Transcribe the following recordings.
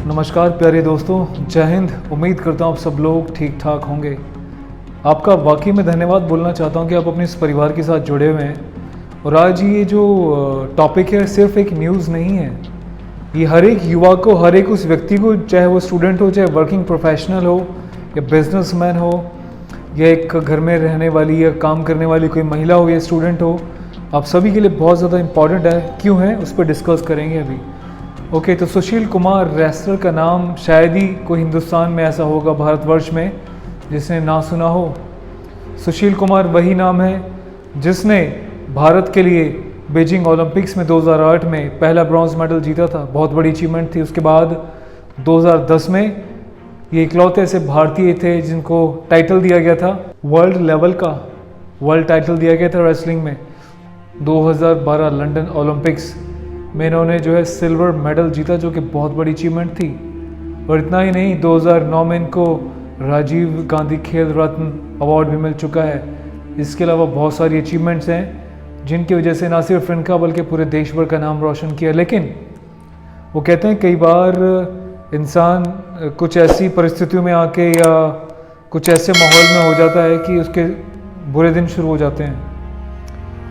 नमस्कार प्यारे दोस्तों, जय हिंद। उम्मीद करता हूँ आप सब लोग ठीक ठाक होंगे। आपका वाकई में धन्यवाद बोलना चाहता हूँ कि आप अपने इस परिवार के साथ जुड़े हुए हैं। और आज ये जो टॉपिक है सिर्फ एक न्यूज़ नहीं है, ये हर एक युवा को, हर एक उस व्यक्ति को, चाहे वो स्टूडेंट हो, चाहे वर्किंग प्रोफेशनल हो या बिजनेसमैन हो या एक घर में रहने वाली या काम करने वाली कोई महिला हो या स्टूडेंट हो, आप सभी के लिए बहुत ज़्यादा इम्पॉर्टेंट है। क्यों है उस पर डिस्कस करेंगे अभी। ओके, तो सुशील कुमार रेसलर का नाम शायद ही कोई हिंदुस्तान में ऐसा होगा, भारतवर्ष में, जिसने ना सुना हो। सुशील कुमार वही नाम है जिसने भारत के लिए बीजिंग ओलंपिक्स में 2008 में पहला ब्रॉन्ज मेडल जीता था। बहुत बड़ी अचीवमेंट थी। उसके बाद 2010 में ये इकलौते ऐसे भारतीय थे जिनको टाइटल दिया गया था, वर्ल्ड लेवल का वर्ल्ड टाइटल दिया गया था रेसलिंग में। 2012 लंदन ओलंपिक्स में इन्होंने जो है सिल्वर मेडल जीता, जो कि बहुत बड़ी अचीवमेंट थी। और इतना ही नहीं, 2009 में इनको राजीव गांधी खेल रत्न अवार्ड भी मिल चुका है। इसके अलावा बहुत सारी अचीवमेंट्स हैं जिनकी वजह से ना सिर्फ इनका बल्कि पूरे देश भर का नाम रोशन किया। लेकिन वो कहते हैं कई बार इंसान कुछ ऐसी परिस्थितियों में आके या कुछ ऐसे माहौल में हो जाता है कि उसके बुरे दिन शुरू हो जाते हैं।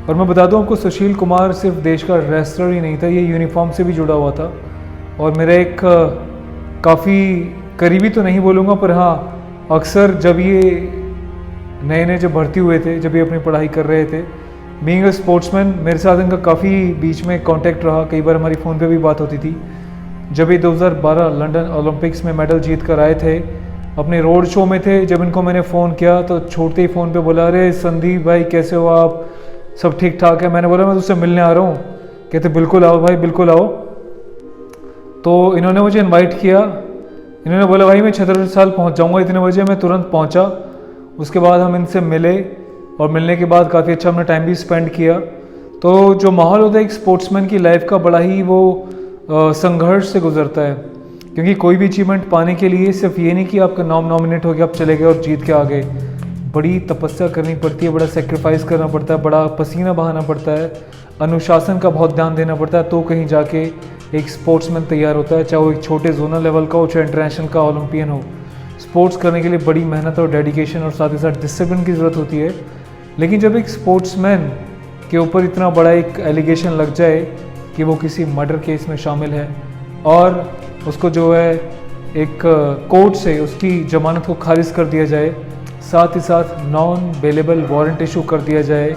और मैं बता दूं आपको, सुशील कुमार सिर्फ देश का रेसलर ही नहीं था, ये यूनिफॉर्म से भी जुड़ा हुआ था। और मेरा एक काफ़ी करीबी तो नहीं बोलूँगा, पर हाँ, अक्सर जब ये नए नए जब भर्ती हुए थे, जब ये अपनी पढ़ाई कर रहे थे, बीइंग अ स्पोर्ट्समैन, मेरे साथ इनका काफ़ी बीच में कांटेक्ट रहा। कई बार हमारी फ़ोन पे भी बात होती थी। जब ये 2012 लंदन ओलंपिक्स में मेडल जीत कर आए थे, अपने रोड शो में थे, जब इनको मैंने फ़ोन किया तो छोड़ते ही फ़ोन पे बोला, अरे संदीप भाई कैसे हो आप, सब ठीक ठाक है। मैंने बोला मैं तुझसे मिलने आ रहा हूँ। कहते बिल्कुल आओ भाई, बिल्कुल आओ। तो इन्होंने मुझे इनवाइट किया। इन्होंने बोला भाई मैं छतरसाल पहुँच जाऊँगा इतने बजे। मैं तुरंत पहुँचा। उसके बाद हम इनसे मिले और मिलने के बाद काफ़ी अच्छा हमने टाइम भी स्पेंड किया। तो जो माहौल होता है एक स्पोर्ट्समैन की लाइफ का, बड़ा ही वो संघर्ष से गुजरता है। क्योंकि कोई भी अचीवमेंट पाने के लिए सिर्फ ये नहीं कि आपका नाम नॉमिनेट हो गया, आप चले गए और जीत के आ गए। बड़ी तपस्या करनी पड़ती है, बड़ा सेक्रीफाइस करना पड़ता है, बड़ा पसीना बहाना पड़ता है, अनुशासन का बहुत ध्यान देना पड़ता है, तो कहीं जाके एक स्पोर्ट्समैन तैयार होता है। चाहे वो एक छोटे जोनल लेवल का हो, चाहे इंटरनेशनल का ओलंपियन हो। स्पोर्ट्स करने के लिए बड़ी मेहनत और डेडिकेशन और साथ ही साथ डिसिप्लिन की ज़रूरत होती है। लेकिन जब एक स्पोर्ट्समैन के ऊपर इतना बड़ा एक एलिगेशन लग जाए कि वो किसी मर्डर केस में शामिल है और उसको जो है एक कोर्ट से उसकी जमानत को खारिज कर दिया जाए, साथ ही साथ नॉन बेलेबल वारंट इशू कर दिया जाए,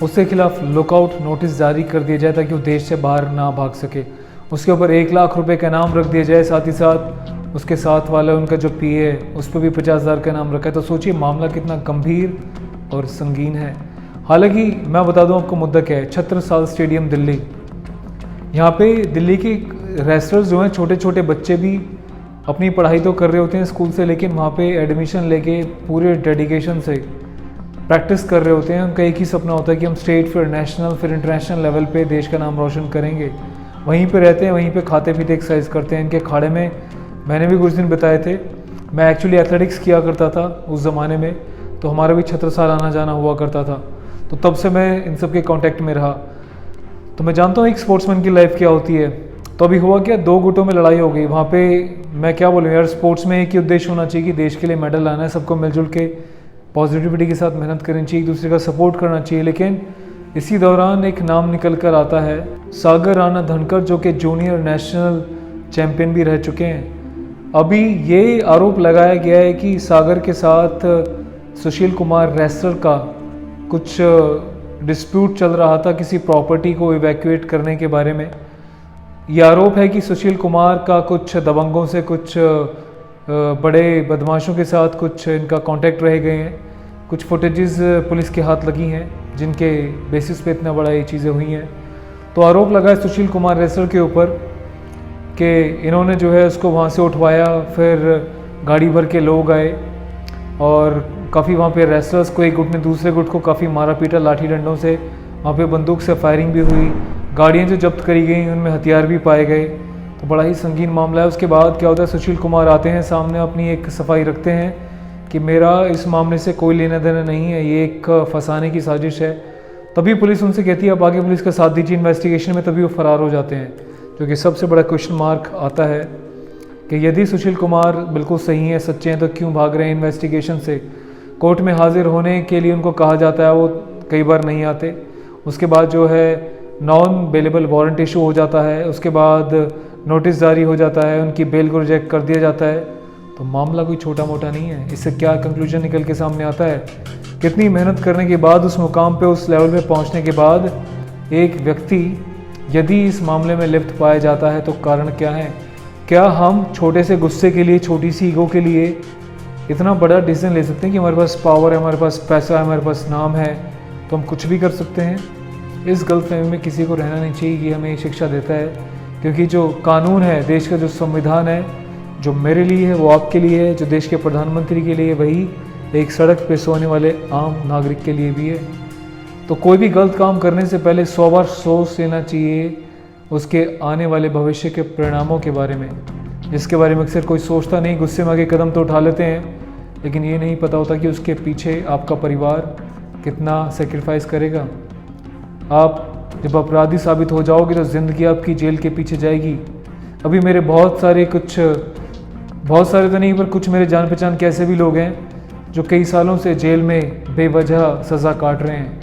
उसके खिलाफ लुकआउट नोटिस जारी कर दिया जाए ताकि वो देश से बाहर ना भाग सके, उसके ऊपर 1 लाख रुपए का इनाम रख दिया जाए, साथ ही साथ उसके साथ वाला उनका जो पीए है उस पर भी 50,000 का इनाम रखा है। तो सोचिए मामला कितना गंभीर और संगीन है। हालांकि मैं बता दूं आपको मुद्दा क्या है। छत्रसाल स्टेडियम दिल्ली, यहाँ पे दिल्ली के रेसलर्स जो हैं, छोटे छोटे बच्चे भी अपनी पढ़ाई तो कर रहे होते हैं स्कूल से, लेकिन वहाँ पे एडमिशन लेके पूरे डेडिकेशन से प्रैक्टिस कर रहे होते हैं। उनका एक ही सपना होता है कि हम स्टेट फिर नेशनल फिर इंटरनेशनल लेवल पे देश का नाम रोशन करेंगे। वहीं पे रहते हैं, वहीं पे खाते पीते एक्सरसाइज करते हैं। इनके अखाड़े में मैंने भी कुछ दिन बिताए थे। मैं एक्चुअली एथलेटिक्स किया करता था उस ज़माने में, तो हमारा भी छत्रसाल आना जाना हुआ करता था। तो तब से मैं इन सब के कॉन्टेक्ट में रहा, तो मैं जानता हूँ एक स्पोर्ट्समैन की लाइफ क्या होती है। तो अभी हुआ क्या, 2 गुटों में लड़ाई हो गई वहाँ पे। मैं क्या बोलूँ यार, स्पोर्ट्स में एक ही उद्देश्य होना चाहिए कि देश के लिए मेडल लाना है। सबको मिलजुल के पॉजिटिविटी के साथ मेहनत करनी चाहिए, एक दूसरे का सपोर्ट करना चाहिए। लेकिन इसी दौरान एक नाम निकल कर आता है, सागर राणा धनकर, जो कि जूनियर नेशनल चैम्पियन भी रह चुके हैं। अभी ये आरोप लगाया गया है कि सागर के साथ सुशील कुमार रेसलर का कुछ डिस्प्यूट चल रहा था किसी प्रॉपर्टी को इवैक्यूएट करने के बारे में। ये आरोप है कि सुशील कुमार का कुछ दबंगों से, कुछ बड़े बदमाशों के साथ कुछ इनका कांटेक्ट रह गए हैं। कुछ फुटेजेस पुलिस के हाथ लगी हैं जिनके बेसिस पे इतना बड़ा ये चीज़ें हुई हैं। तो आरोप लगा है सुशील कुमार रेसलर के ऊपर कि इन्होंने जो है उसको वहाँ से उठवाया, फिर गाड़ी भर के लोग आए और काफ़ी वहाँ पे रेसलर्स को, एक गुट ने दूसरे गुट को काफ़ी मारा पीटा लाठी डंडों से। वहाँ पे बंदूक से फायरिंग भी हुई। गाड़ियाँ जो जब्त करी गई उनमें हथियार भी पाए गए। तो बड़ा ही संगीन मामला है। उसके बाद क्या होता है, सुशील कुमार आते हैं सामने, अपनी एक सफाई रखते हैं कि मेरा इस मामले से कोई लेना देना नहीं है, ये एक फंसाने की साजिश है। तभी पुलिस उनसे कहती है आप आगे पुलिस का साथ दीजिए इन्वेस्टिगेशन में, तभी वो फरार हो जाते हैं। जो कि सबसे बड़ा क्वेश्चन मार्क आता है कि यदि सुशील कुमार बिल्कुल सही हैं, सच्चे हैं, तो क्यों भाग रहे हैं इन्वेस्टिगेशन से। कोर्ट में हाजिर होने के लिए उनको कहा जाता है, वो कई बार नहीं आते। उसके बाद जो है नॉन बेलेबल वारंट इशू हो जाता है, उसके बाद नोटिस जारी हो जाता है, उनकी बेल को रिजेक्ट कर दिया जाता है। तो मामला कोई छोटा मोटा नहीं है। इससे क्या कंक्लूजन निकल के सामने आता है, कितनी मेहनत करने के बाद उस मुकाम पे, उस लेवल पे पहुंचने के बाद एक व्यक्ति यदि इस मामले में लिप्त पाया जाता है तो कारण क्या है। क्या हम छोटे से गुस्से के लिए, छोटी सी ईगो के लिए इतना बड़ा डिसीजन ले सकते हैं कि हमारे पास पावर है, हमारे पास पैसा है, हमारे पास नाम है, तो हम कुछ भी कर सकते हैं। इस गलतफहमी में किसी को रहना नहीं चाहिए। ये हमें शिक्षा देता है, क्योंकि जो कानून है, देश का जो संविधान है, जो मेरे लिए है वो आपके लिए है, जो देश के प्रधानमंत्री के लिए, वही एक सड़क पे सोने वाले आम नागरिक के लिए भी है। तो कोई भी गलत काम करने से पहले 100 बार सोच लेना चाहिए उसके आने वाले भविष्य के परिणामों के बारे में, जिसके बारे में अक्सर कोई सोचता नहीं। गुस्से में आगे कदम तो उठा लेते हैं, लेकिन ये नहीं पता होता कि उसके पीछे आपका परिवार कितना सेक्रीफाइस करेगा। आप जब अपराधी साबित हो जाओगे तो ज़िंदगी आपकी जेल के पीछे जाएगी। अभी मेरे बहुत सारे तो नहीं, पर कुछ मेरे जान पहचान के ऐसे भी लोग हैं जो कई सालों से जेल में बेवजह सज़ा काट रहे हैं।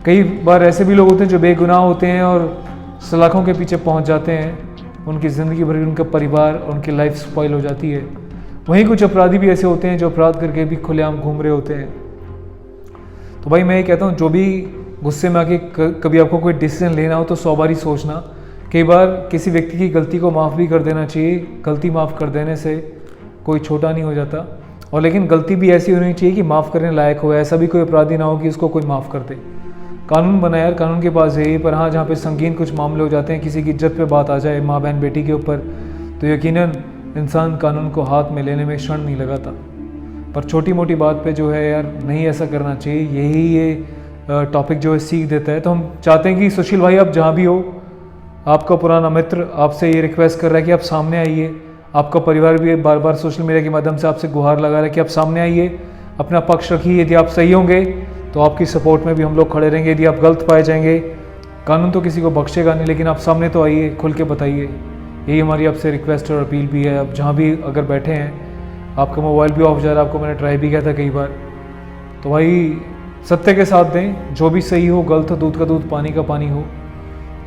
कई बार ऐसे भी लोग होते हैं जो बेगुनाह होते हैं और सलाखों के पीछे पहुंच जाते हैं। उनकी ज़िंदगी भर उनका परिवार, उनकी लाइफ स्पॉइल हो जाती है। वहीं कुछ अपराधी भी ऐसे होते हैं जो अपराध करके भी खुलेआम घूम रहे होते हैं। तो भाई मैं ये कहता हूँ, जो भी गुस्से में आके कभी आपको कोई डिसीजन लेना हो तो 100 बार ही सोचना। कई बार किसी व्यक्ति की गलती को माफ़ भी कर देना चाहिए। गलती माफ़ कर देने से कोई छोटा नहीं हो जाता, और लेकिन गलती भी ऐसी होनी चाहिए कि माफ़ करने लायक हो। ऐसा भी कोई अपराधी ना हो कि उसको कोई माफ़ कर दे। कानून बना यार, कानून के पास है। पर हाँ, जहाँ पे संगीन कुछ मामले हो जाते हैं, किसी की इज्जत पे बात आ जाए, माँ बहन बेटी के ऊपर, तो यकीनन इंसान कानून को हाथ में लेने में क्षण नहीं लगाता। पर छोटी मोटी बात पे जो है यार, नहीं ऐसा करना चाहिए। यही ये टॉपिक जो है सीख देता है। तो हम चाहते हैं कि सुशील भाई, आप जहाँ भी हो, आपका पुराना मित्र आपसे ये रिक्वेस्ट कर रहा है कि आप सामने आइए। आपका परिवार भी बार बार सोशल मीडिया के माध्यम से आपसे गुहार लगा रहा है कि आप सामने आइए, अपना पक्ष रखिए। यदि आप सही होंगे तो आपकी सपोर्ट में भी हम लोग खड़े रहेंगे। यदि आप गलत पाए जाएंगे, कानून तो किसी को बख्शेगा नहीं, लेकिन आप सामने तो आइए, खुल के बताइए। यही हमारी आपसे रिक्वेस्ट और अपील भी है। आप जहाँ भी अगर बैठे हैं, आपका मोबाइल भी ऑफ जा रहा है, आपको मैंने ट्राई भी किया था कई बार, तो भाई सत्य के साथ दें। जो भी सही हो, गलत हो, दूध का दूध, पानी का पानी हो,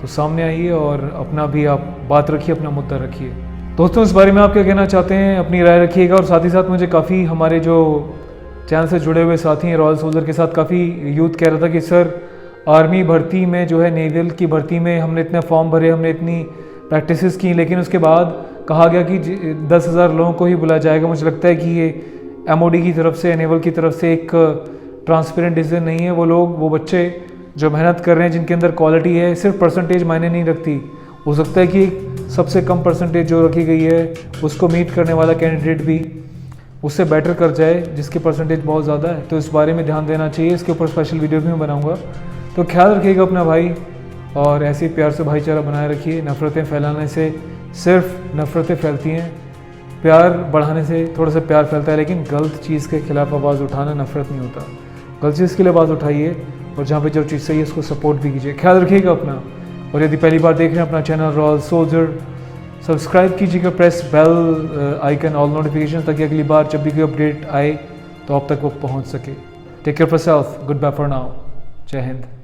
तो सामने आइए और अपना भी आप बात रखिए, अपना मुद्दा रखिए। दोस्तों, इस बारे में आप क्या कहना चाहते हैं, अपनी राय रखिएगा। और साथ ही साथ मुझे काफ़ी हमारे जो चैनल से जुड़े हुए साथी हैं रॉयल सोल्जर के साथ, काफ़ी यूथ कह रहा था कि सर आर्मी भर्ती में जो है, नेवल की भर्ती में हमने इतने फॉर्म भरे, हमने इतनी प्रैक्टिसेस की, लेकिन उसके बाद कहा गया कि 10,000 लोगों को ही बुलाया जाएगा। मुझे लगता है कि ये MOD की तरफ से, नेवल की तरफ से एक ट्रांसपेरेंट डिसीजन नहीं है। वो लोग, वो बच्चे जो मेहनत कर रहे हैं, जिनके अंदर क्वालिटी है, सिर्फ परसेंटेज मायने नहीं रखती। हो सकता है कि सबसे कम परसेंटेज जो रखी गई है, उसको मीट करने वाला कैंडिडेट भी उससे बेटर कर जाए, जिसकी परसेंटेज बहुत ज़्यादा है। तो इस बारे में ध्यान देना चाहिए। इसके ऊपर स्पेशल वीडियो भी मैं बनाऊँगा। तो ख्याल रखिएगा अपना भाई, और ऐसे ही प्यार से भाईचारा बनाए रखिए। नफ़रतें फैलाने से सिर्फ नफ़रतें फैलती हैं, प्यार बढ़ाने से थोड़ा सा प्यार फैलता है। लेकिन गलत चीज़ के खिलाफ आवाज़ उठाना नफ़रत नहीं होता। गलत चीज़ के लिए आवाज़ उठाइए, और जहाँ पे जो चीज़ सही है उसको सपोर्ट भी कीजिए। ख्याल रखिएगा अपना। और यदि पहली बार देख रहे हैं अपना चैनल रॉयल सोल्जर, सब्सक्राइब कीजिएगा, press bell icon, all notification, ताकि अगली बार जब भी कोई अपडेट आए तो आप तक वो पहुँच सके। Take care for self, good bye for now, जय हिंद।